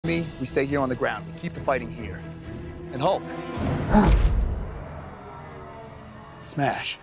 Me, we stay here on the ground. We keep the fighting here. And Hulk. Smash.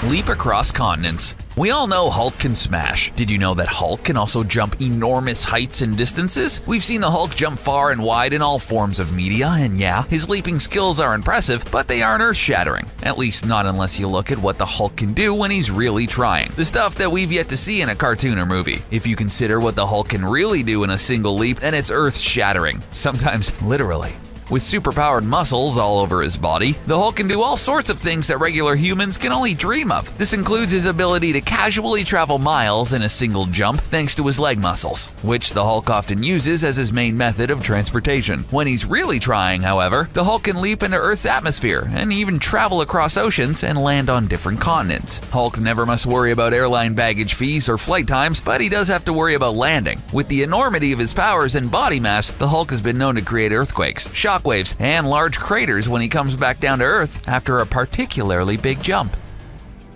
Leap across continents. We all know Hulk can smash. Did you know that Hulk can also jump enormous heights and distances? We've seen the Hulk jump far and wide in all forms of media, and yeah, his leaping skills are impressive, but they aren't earth-shattering. At least not unless you look at what the Hulk can do when he's really trying. The stuff that we've yet to see in a cartoon or movie. If you consider what the Hulk can really do in a single leap, then it's earth-shattering. Sometimes literally. With superpowered muscles all over his body, the Hulk can do all sorts of things that regular humans can only dream of. This includes his ability to casually travel miles in a single jump thanks to his leg muscles, which the Hulk often uses as his main method of transportation. When he's really trying, however, the Hulk can leap into Earth's atmosphere and even travel across oceans and land on different continents. Hulk never must worry about airline baggage fees or flight times, but he does have to worry about landing. With the enormity of his powers and body mass, the Hulk has been known to create earthquakes, shockwaves, and large craters when he comes back down to Earth after a particularly big jump.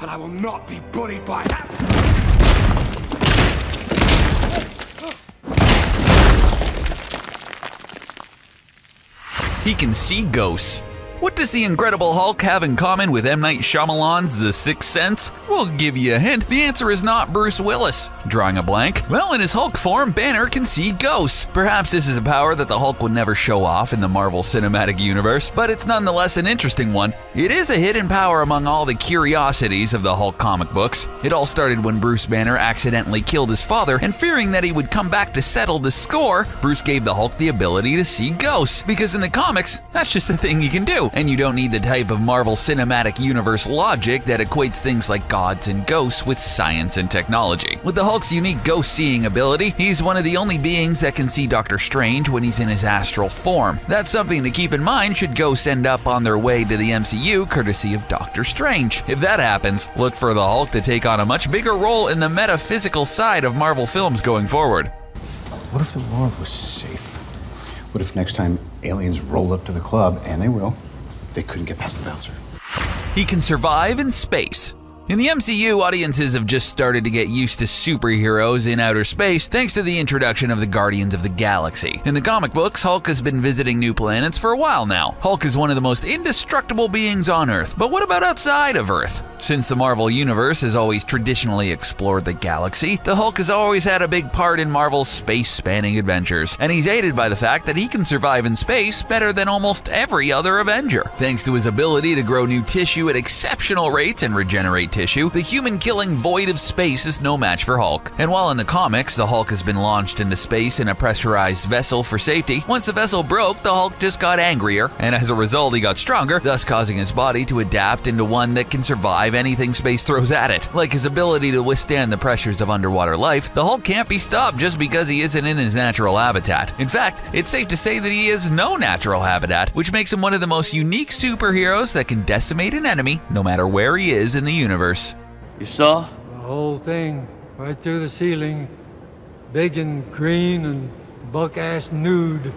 And I will not be bullied by that. He can see ghosts. What does the Incredible Hulk have in common with M. Night Shyamalan's The Sixth Sense? We'll give you a hint. The answer is not Bruce Willis. Drawing a blank? Well, in his Hulk form, Banner can see ghosts. Perhaps this is a power that the Hulk would never show off in the Marvel Cinematic Universe, but it's nonetheless an interesting one. It is a hidden power among all the curiosities of the Hulk comic books. It all started when Bruce Banner accidentally killed his father, and fearing that he would come back to settle the score, Bruce gave the Hulk the ability to see ghosts, because in the comics, that's just a thing you can do. And you don't need the type of Marvel Cinematic Universe logic that equates things like gods and ghosts with science and technology. With the Hulk's unique ghost-seeing ability, he's one of the only beings that can see Doctor Strange when he's in his astral form. That's something to keep in mind should ghosts end up on their way to the MCU courtesy of Doctor Strange. If that happens, look for the Hulk to take on a much bigger role in the metaphysical side of Marvel films going forward. What if the world was safe? What if next time aliens roll up to the club, and they will, they couldn't get past the bouncer? He can survive in space. In the MCU, audiences have just started to get used to superheroes in outer space thanks to the introduction of the Guardians of the Galaxy. In the comic books, Hulk has been visiting new planets for a while now. Hulk is one of the most indestructible beings on Earth, but what about outside of Earth? Since the Marvel Universe has always traditionally explored the galaxy, the Hulk has always had a big part in Marvel's space-spanning adventures, and he's aided by the fact that he can survive in space better than almost every other Avenger. Thanks to his ability to grow new tissue at exceptional rates and regenerate tissue, the human-killing void of space is no match for Hulk. And while in the comics, the Hulk has been launched into space in a pressurized vessel for safety, once the vessel broke, the Hulk just got angrier, and as a result he got stronger, thus causing his body to adapt into one that can survive anything space throws at it. Like his ability to withstand the pressures of underwater life, the Hulk can't be stopped just because he isn't in his natural habitat. In fact, it's safe to say that he has no natural habitat, which makes him one of the most unique superheroes that can decimate an enemy no matter where he is in the universe. You saw? The whole thing, right through the ceiling, big and green and buck-ass nude.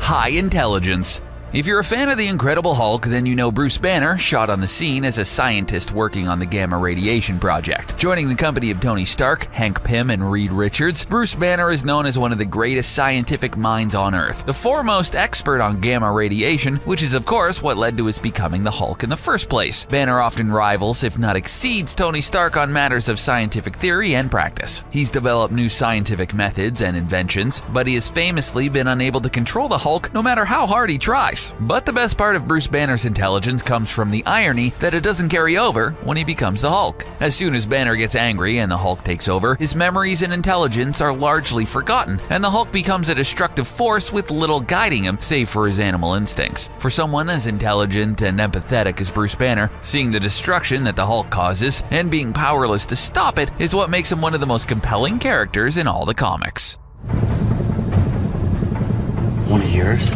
High intelligence. If you're a fan of the Incredible Hulk, then you know Bruce Banner shot on the scene as a scientist working on the Gamma Radiation Project. Joining the company of Tony Stark, Hank Pym, and Reed Richards, Bruce Banner is known as one of the greatest scientific minds on Earth, the foremost expert on gamma radiation, which is of course what led to his becoming the Hulk in the first place. Banner often rivals, if not exceeds, Tony Stark on matters of scientific theory and practice. He's developed new scientific methods and inventions, but he has famously been unable to control the Hulk no matter how hard he tries. But the best part of Bruce Banner's intelligence comes from the irony that it doesn't carry over when he becomes the Hulk. As soon as Banner gets angry and the Hulk takes over, his memories and intelligence are largely forgotten, and the Hulk becomes a destructive force with little guiding him, save for his animal instincts. For someone as intelligent and empathetic as Bruce Banner, seeing the destruction that the Hulk causes and being powerless to stop it is what makes him one of the most compelling characters in all the comics. One of yours?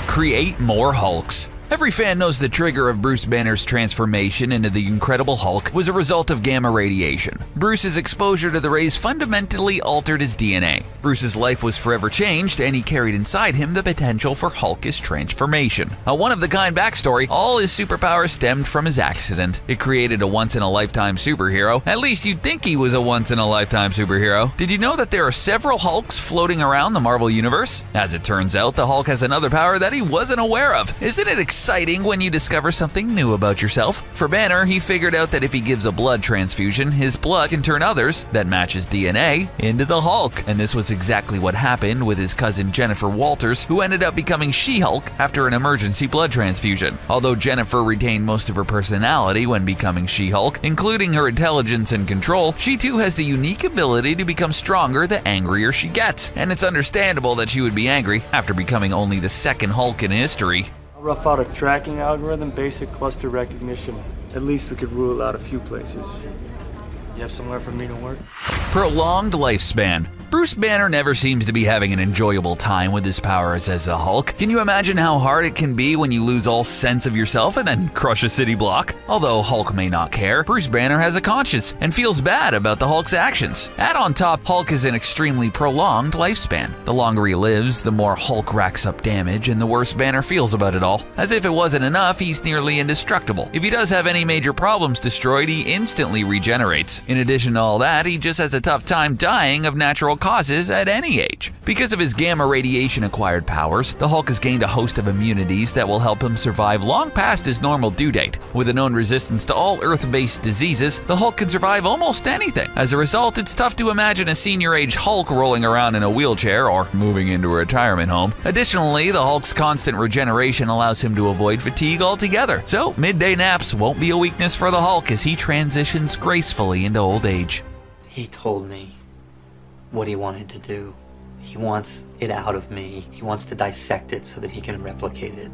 Create more Hulks. Every fan knows the trigger of Bruce Banner's transformation into the Incredible Hulk was a result of gamma radiation. Bruce's exposure to the rays fundamentally altered his DNA. Bruce's life was forever changed, and he carried inside him the potential for Hulkish transformation. A one-of-the-kind backstory, all his superpowers stemmed from his accident. It created a once-in-a-lifetime superhero. At least you'd think he was a once-in-a-lifetime superhero. Did you know that there are several Hulks floating around the Marvel Universe? As it turns out, the Hulk has another power that he wasn't aware of. Isn't it exciting when you discover something new about yourself? For Banner, he figured out that if he gives a blood transfusion, his blood can turn others that match his DNA into the Hulk. And this was exactly what happened with his cousin Jennifer Walters, who ended up becoming She-Hulk after an emergency blood transfusion. Although Jennifer retained most of her personality when becoming She-Hulk, including her intelligence and control, she too has the unique ability to become stronger the angrier she gets. And it's understandable that she would be angry after becoming only the second Hulk in history. I'll rough out a tracking algorithm, basic cluster recognition. At least we could rule out a few places. You have somewhere for me to work? Prolonged lifespan. Bruce Banner never seems to be having an enjoyable time with his powers as the Hulk. Can you imagine how hard it can be when you lose all sense of yourself and then crush a city block? Although Hulk may not care, Bruce Banner has a conscience and feels bad about the Hulk's actions. Add on top, Hulk has an extremely prolonged lifespan. The longer he lives, the more Hulk racks up damage and the worse Banner feels about it all. As if it wasn't enough, he's nearly indestructible. If he does have any major problems destroyed, he instantly regenerates. In addition to all that, he just has a tough time dying of natural causes at any age. Because of his gamma radiation acquired powers, the Hulk has gained a host of immunities that will help him survive long past his normal due date. With a known resistance to all Earth-based diseases, the Hulk can survive almost anything. As a result, it's tough to imagine a senior-age Hulk rolling around in a wheelchair or moving into a retirement home. Additionally, the Hulk's constant regeneration allows him to avoid fatigue altogether. So, midday naps won't be a weakness for the Hulk as he transitions gracefully into old age. He told me what he wanted to do. He wants it out of me. He wants to dissect it so that he can replicate it.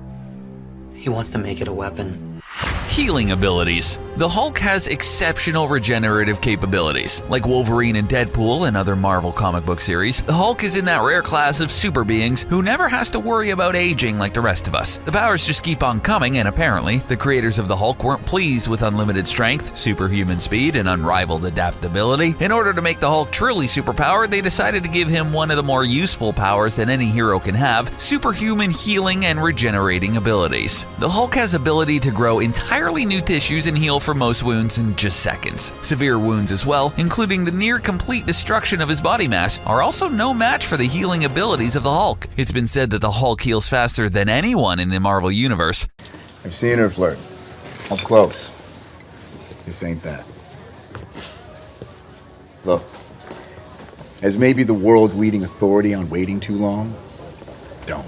He wants to make it a weapon. Healing abilities. The Hulk has exceptional regenerative capabilities. Like Wolverine and Deadpool and other Marvel comic book series, the Hulk is in that rare class of super beings who never has to worry about aging like the rest of us. The powers just keep on coming, and apparently, the creators of the Hulk weren't pleased with unlimited strength, superhuman speed, and unrivaled adaptability. In order to make the Hulk truly superpowered, they decided to give him one of the more useful powers that any hero can have: superhuman healing and regenerating abilities. The Hulk has ability to grow entirely new tissues and heal from most wounds in just seconds. Severe wounds as well, including the near complete destruction of his body mass, are also no match for the healing abilities of the Hulk. It's been said that the Hulk heals faster than anyone in the Marvel Universe. I've seen her flirt. Up close. This ain't that. Look, as maybe the world's leading authority on waiting too long, don't.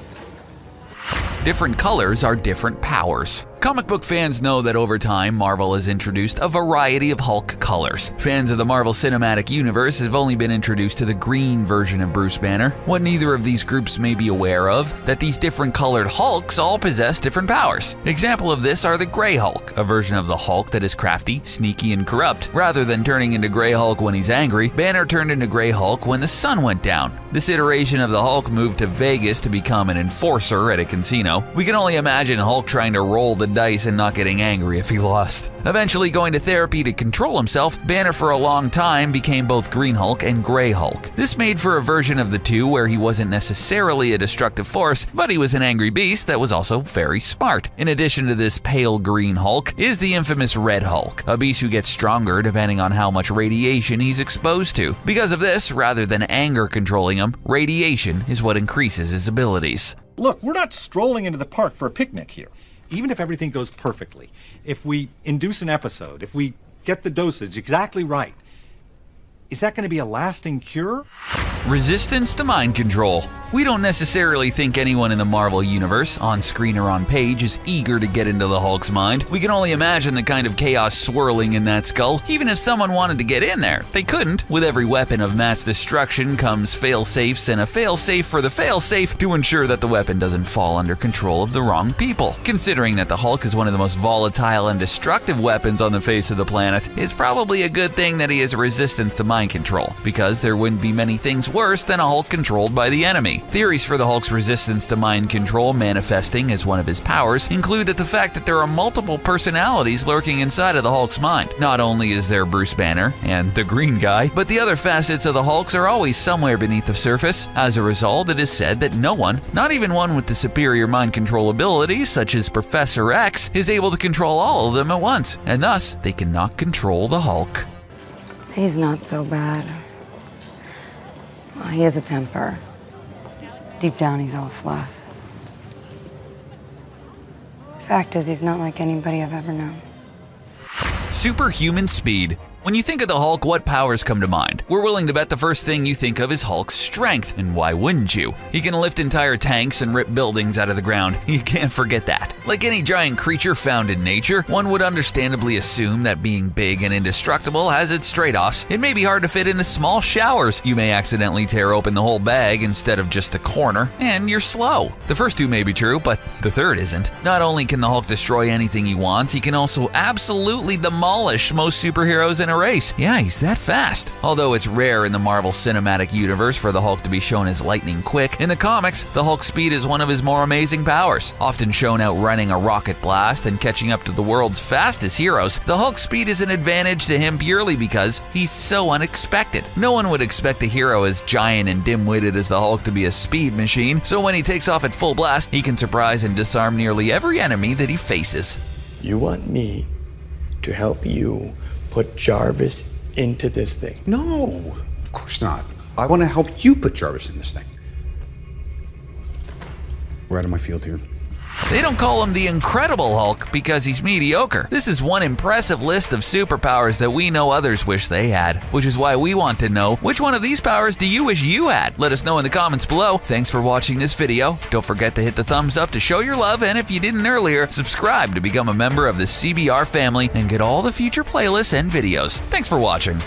Different colors are different powers. Comic book fans know that over time, Marvel has introduced a variety of Hulk colors. Fans of the Marvel Cinematic Universe have only been introduced to the green version of Bruce Banner. What neither of these groups may be aware of, that these different colored Hulks all possess different powers. Example of this are the Grey Hulk, a version of the Hulk that is crafty, sneaky, and corrupt. Rather than turning into Grey Hulk when he's angry, Banner turned into Grey Hulk when the sun went down. This iteration of the Hulk moved to Vegas to become an enforcer at a casino. We can only imagine Hulk trying to roll the dice and not getting angry if he lost. Eventually going to therapy to control himself, Banner for a long time became both Green Hulk and Grey Hulk. This made for a version of the two where he wasn't necessarily a destructive force, but he was an angry beast that was also very smart. In addition to this pale green Hulk is the infamous Red Hulk, a beast who gets stronger depending on how much radiation he's exposed to. Because of this, rather than anger controlling him, radiation is what increases his abilities. Look, we're not strolling into the park for a picnic here. Even if everything goes perfectly, if we induce an episode, if we get the dosage exactly right, is that going to be a lasting cure? Resistance to mind control. We don't necessarily think anyone in the Marvel Universe, on screen or on page, is eager to get into the Hulk's mind. We can only imagine the kind of chaos swirling in that skull. Even if someone wanted to get in there, they couldn't. With every weapon of mass destruction comes fail-safes and a fail-safe for the fail-safe to ensure that the weapon doesn't fall under control of the wrong people. Considering that the Hulk is one of the most volatile and destructive weapons on the face of the planet, it's probably a good thing that he has resistance to mind control, because there wouldn't be many things worse than a Hulk controlled by the enemy. Theories for the Hulk's resistance to mind control manifesting as one of his powers include that the fact that there are multiple personalities lurking inside of the Hulk's mind. Not only is there Bruce Banner and the Green Guy, but the other facets of the Hulks are always somewhere beneath the surface. As a result, it is said that no one, not even one with the superior mind control abilities such as Professor X, is able to control all of them at once, and thus they cannot control the Hulk. He's not so bad. Well, he has a temper. Deep down, he's all fluff. Fact is, he's not like anybody I've ever known. Superhuman speed. When you think of the Hulk, what powers come to mind? We're willing to bet the first thing you think of is Hulk's strength, and why wouldn't you? He can lift entire tanks and rip buildings out of the ground. You can't forget that. Like any giant creature found in nature, one would understandably assume that being big and indestructible has its trade-offs. It may be hard to fit into small showers. You may accidentally tear open the whole bag instead of just a corner, and you're slow. The first two may be true, but the third isn't. Not only can the Hulk destroy anything he wants, he can also absolutely demolish most superheroes in a race. Yeah, he's that fast. Although it's rare in the Marvel Cinematic Universe for the Hulk to be shown as lightning quick, in the comics, the Hulk's speed is one of his more amazing powers. Often shown outrunning a rocket blast and catching up to the world's fastest heroes, the Hulk's speed is an advantage to him purely because he's so unexpected. No one would expect a hero as giant and dim-witted as the Hulk to be a speed machine, so when he takes off at full blast, he can surprise and disarm nearly every enemy that he faces. You want me to help you put Jarvis into this thing? No, of course not. I want to help you put Jarvis in this thing. We're out of my field here. They don't call him the Incredible Hulk because he's mediocre. This is one impressive list of superpowers that we know others wish they had, which is why we want to know, which one of these powers do you wish you had? Let us know in the comments below. Thanks for watching this video. Don't forget to hit the thumbs up to show your love, and if you didn't earlier, subscribe to become a member of the CBR family and get all the future playlists and videos. Thanks for watching.